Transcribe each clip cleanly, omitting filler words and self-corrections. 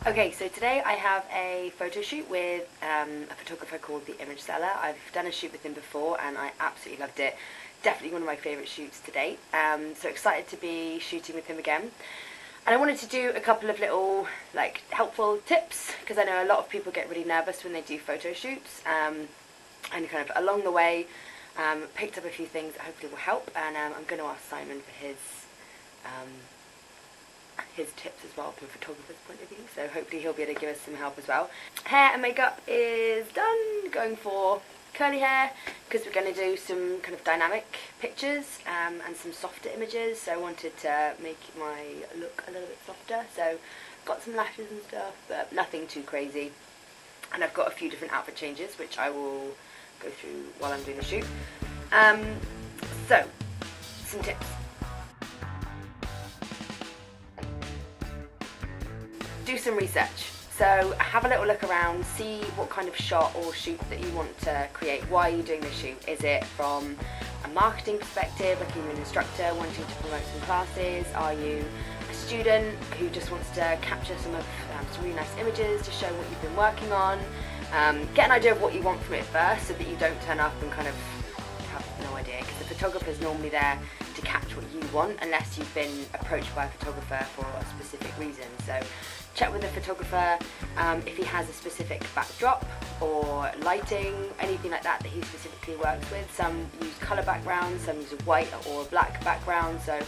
Okay, so today I have a photo shoot with a photographer called the Image Cellar. I've done a shoot with him before and I absolutely loved it. Definitely one of my favourite shoots to date. So excited to be shooting with him again. And I wanted to do a couple of little helpful tips because I know a lot of people get really nervous when they do photo shoots. And kind of along the way picked up a few things that hopefully will help, and I'm going to ask Simon for his tips as well from a photographer's point of view, so hopefully he'll be able to give us some help as well. Hair and makeup is done, going for curly hair because we're going to do some kind of dynamic pictures and some softer images, so I wanted to make my look a little bit softer, so got some lashes and stuff but nothing too crazy, and I've got a few different outfit changes which I will go through while I'm doing the shoot. So some tips. Do some research. So have a little look around, see what kind of shot or shoot that you want to create. Why are you doing this shoot? Is it from a marketing perspective, like you're an instructor wanting to promote some classes? Are you a student who just wants to capture some really nice images to show what you've been working on? Get an idea of what you want from it first so that you don't turn up and kind of have no idea, because the photographer is normally there to capture what you want unless you've been approached by a photographer for a specific reason. So check with the photographer if he has a specific backdrop or lighting, anything like that he specifically works with. Some use colour backgrounds, some use a white or a black background, so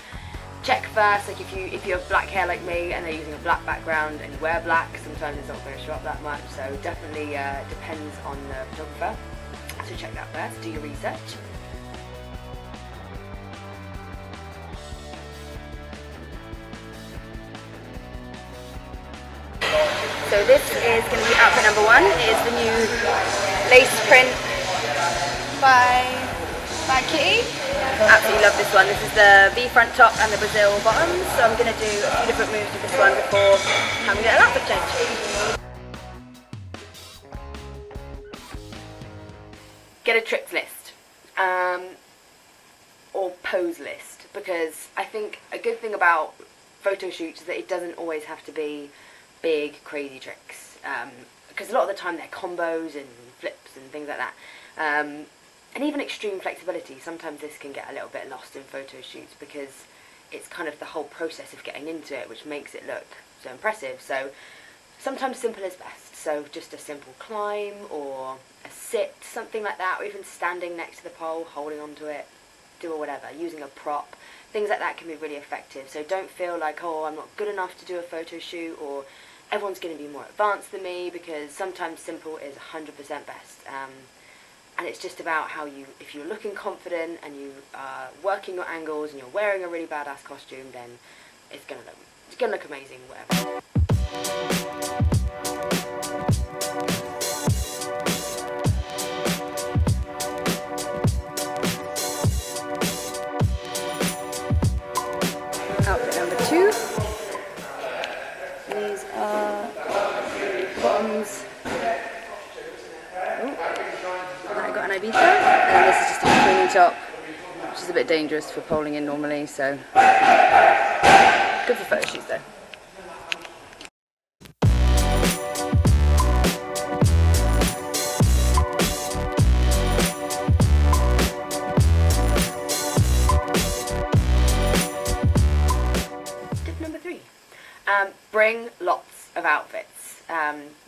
check first. Like if you have black hair like me and they're using a black background and you wear black, sometimes it's not going to show up that much, so definitely depends on the photographer. So check that first, do your research. So this is going to be outfit number one. It is the new lace print by Kitty. Absolutely love this one. This is the V front top and the Brazil bottoms. So I'm going to do a few different moves with this one before having an outfit change. Get a tricks list or pose list, because I think a good thing about photo shoots is that it doesn't always have to be big crazy tricks, because a lot of the time they're combos and flips and things like that, and even extreme flexibility. Sometimes this can get a little bit lost in photo shoots because it's kind of the whole process of getting into it which makes it look so impressive. So sometimes simple is best, so just a simple climb or a sit, something like that, or even standing next to the pole holding onto it, do or whatever, using a prop. Things like that can be really effective, so don't feel like, oh, I'm not good enough to do a photo shoot, or everyone's going to be more advanced than me, because sometimes simple is 100% best. And it's just about how you, if you're looking confident and you are working your angles and you're wearing a really badass costume, then it's going to look amazing, whatever. Outfit number two. These are bottoms. I got an Ibiza, and this is just a bikini top, which is a bit dangerous for poling in normally, so good for photo shoots though. Bring lots of outfits.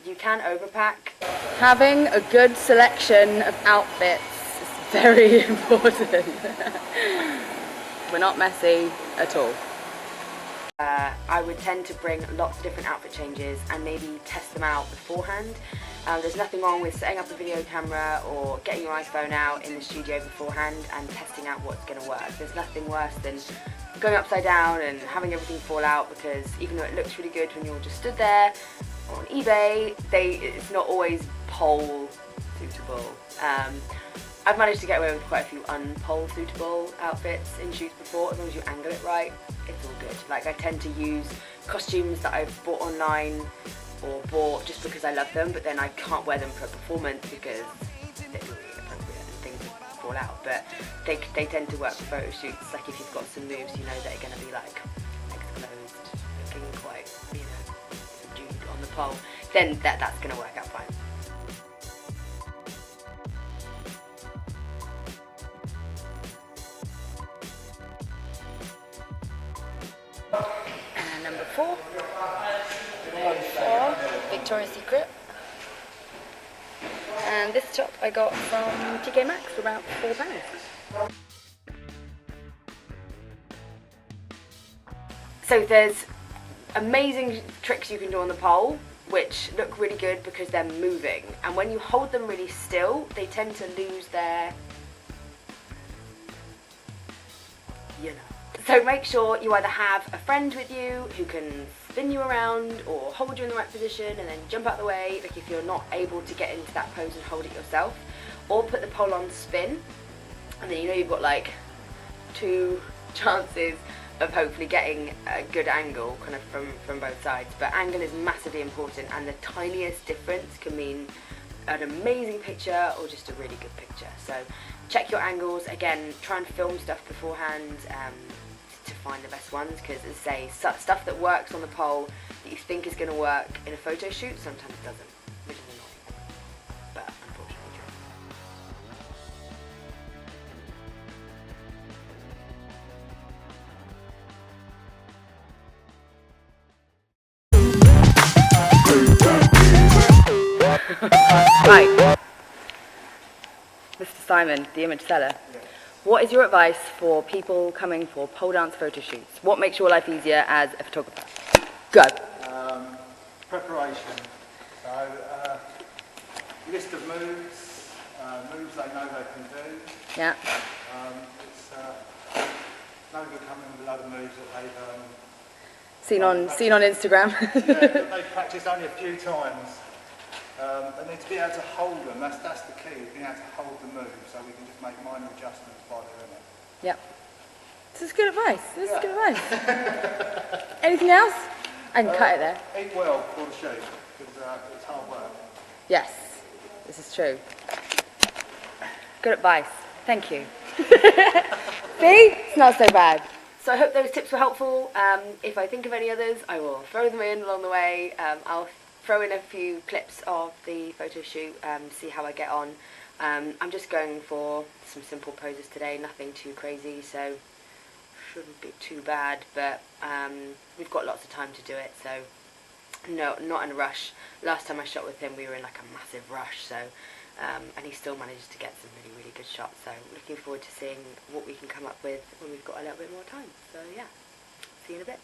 You can overpack. Having a good selection of outfits is very important. We're not messy at all. I would tend to bring lots of different outfit changes and maybe test them out beforehand. There's nothing wrong with setting up a video camera or getting your iPhone out in the studio beforehand and testing out what's going to work. There's nothing worse than going upside down and having everything fall out, because even though it looks really good when you're just stood there or on eBay, it's not always pole suitable. I've managed to get away with quite a few unpole suitable outfits in shoots before. As long as you angle it right, it's all good. Like, I tend to use costumes that I've bought online or bought just because I love them, but then I can't wear them for a performance because they're really inappropriate and things fall out. But they tend to work for photo shoots. Like, if you've got some moves, you know they're going to be like exposed, looking quite, subdued on the pole, then that's going to work out fine. And number 4, Victoria's Secret. And this top I got from TK Maxx for about £4. So there's amazing tricks you can do on the pole which look really good because they're moving, and when you hold them really still they tend to lose their, So make sure you either have a friend with you who can spin you around or hold you in the right position and then jump out the way, like if you're not able to get into that pose and hold it yourself, or put the pole on spin, and then you've got like 2 chances of hopefully getting a good angle kind of from both sides. But angle is massively important, and the tiniest difference can mean an amazing picture or just a really good picture. So check your angles, again try and film stuff beforehand to find the best ones, because as I say, stuff that works on the pole that you think is going to work in a photo shoot sometimes doesn't, which is annoying, but unfortunately true. Right, Mr. Simon, the Image Cellar. What is your advice for people coming for pole dance photo shoots? What makes your life easier as a photographer? Go. Preparation. So, list of moves, moves they know they can do. Yeah. It's no good coming with a load of moves that they've seen on Instagram. yeah, that they've practiced only a few times. They need to be able to hold them. That's the key, being able to hold the move, so we can just make minor adjustments while they're in it. Yep. This is good advice. This is good advice. Anything else? I can cut it there. Eat well before the shoot, because it's hard work. Yes, this is true. Good advice. Thank you. See? It's not so bad. So I hope those tips were helpful. If I think of any others, I will throw them in along the way. I'll throw in a few clips of the photo shoot, see how I get on. I'm just going for some simple poses today, nothing too crazy, so shouldn't be too bad, but we've got lots of time to do it, so no, not in a rush. Last time I shot with him we were in like a massive rush, so and he still managed to get some really good shots, so looking forward to seeing what we can come up with when we've got a little bit more time. So yeah, see you in a bit.